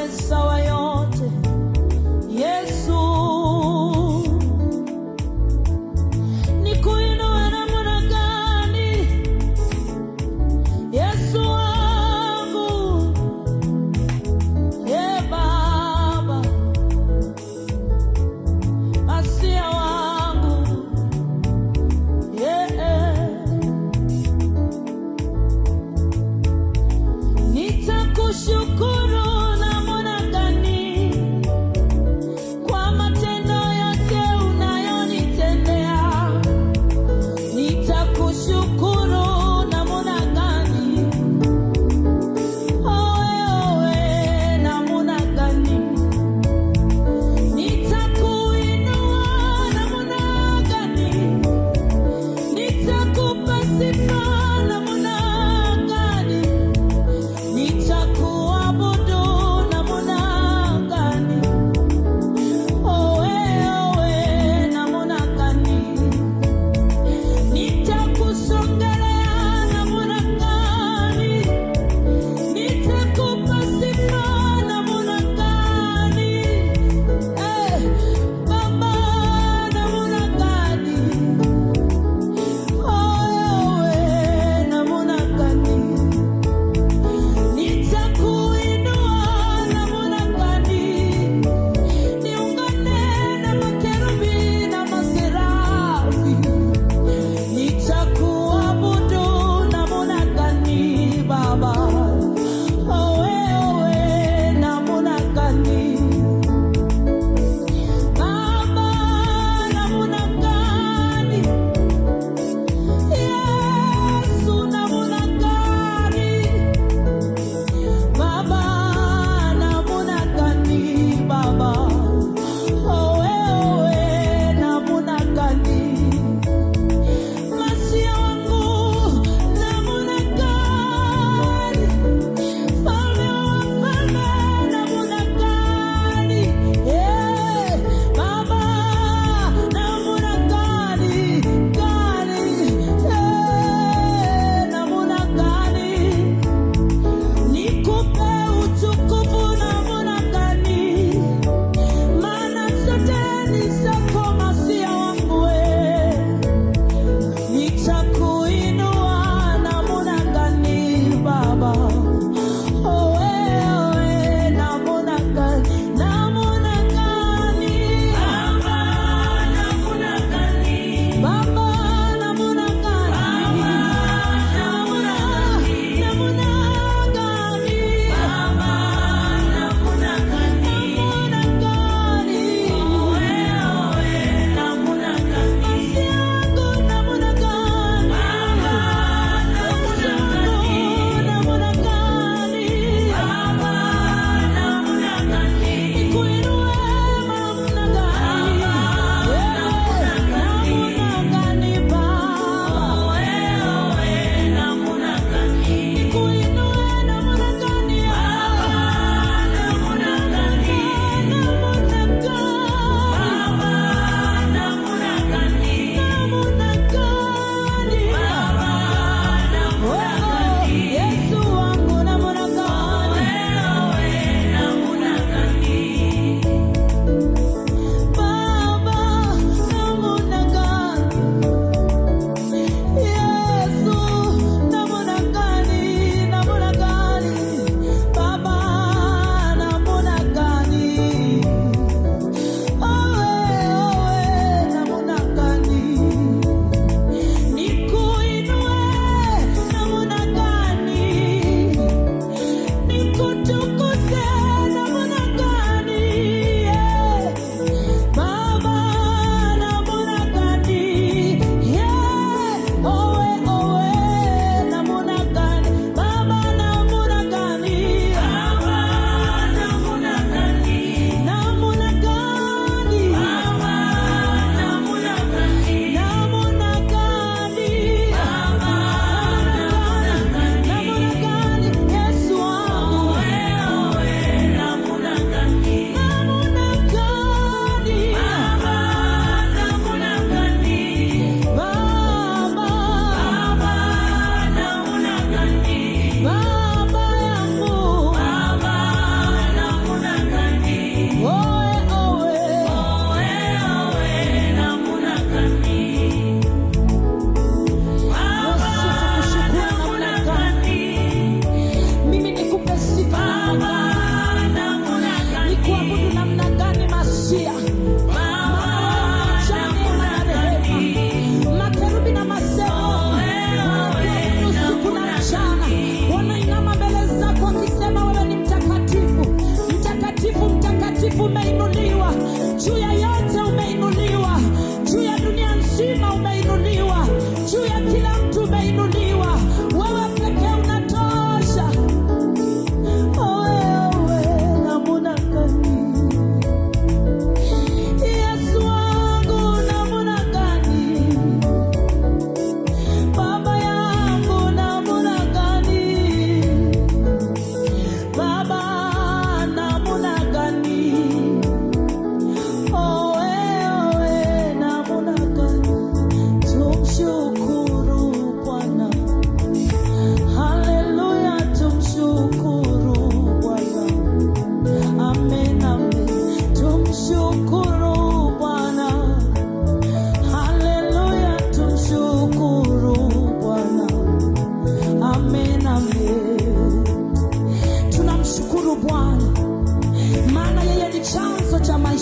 muweza wa yote, Yesu. Nikuinue namna gani, Yesu wangu? Baba, Masia wangu, nitakushukuru namna gani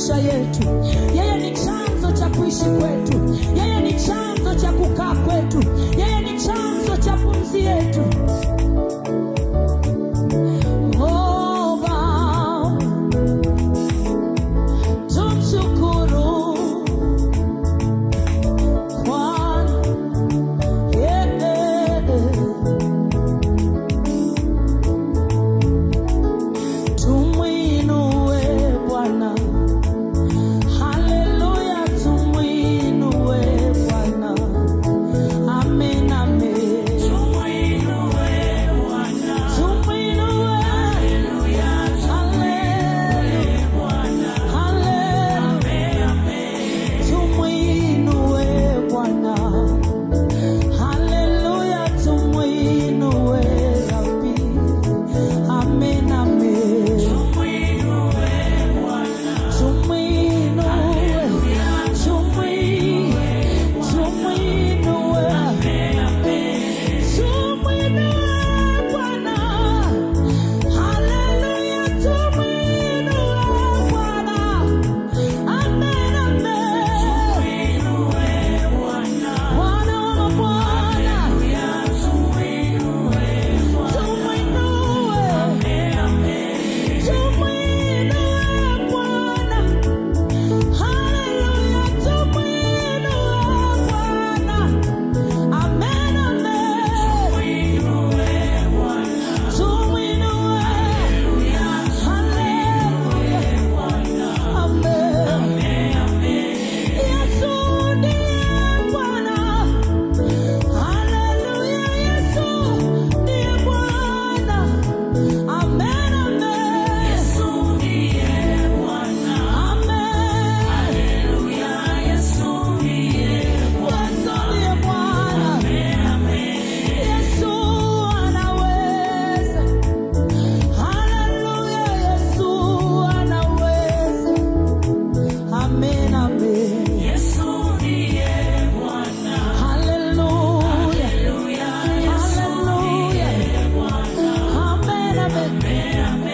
maisha yetu. Yeye ni chanzo cha kuishi kwetu. Yeye ni chanzo cha kukaa kwetu. Yeye ni chanzo cha pumzi yetu. Oh Baba, tumshukuru Bwana. Tumwinue Bwana. Haleluya, tumwinue Bwana. Amen, amen. Tumwinue Bwana. Tumwinue. Haleluya, tumwinue Bwana. Haleluya, amen. Tumwinue Bwana. Haleluya, tumwinue Rabbi. Amen, amen. Tumwinue Bwana. Tumwinue. Tumwinue. Amen, amen. Tumwinue Bwana. Haleluya, tumwinue Bwana. Amen, amen. Tumwinue Bwana. Bwana wa mabwana. Haleluya, tumwinue Bwana. Tumwinue. Amen, amen. Tumwinue Bwana. Haleluya, tumwinue Bwana. Amen, amen. Tumwinue Bwana. Tumwinue. Haleluya, Bwana. Amen, amen. Yesu ndiye Bwana. Haleluya, Yesu ndiye Bwana. Amen, amen. Yesu ndiye Bwana. Amen. Haleluya, Yesu ndiye Bwana. Yesu ndiye Bwana. Amen, amen. Yesu anaweza. Haleluya, Yesu anaweza. Amen, amen. Yesu ndiye Bwana. Haleluya. Haleluya, Yesu ndiye Bwana. Amen, amen.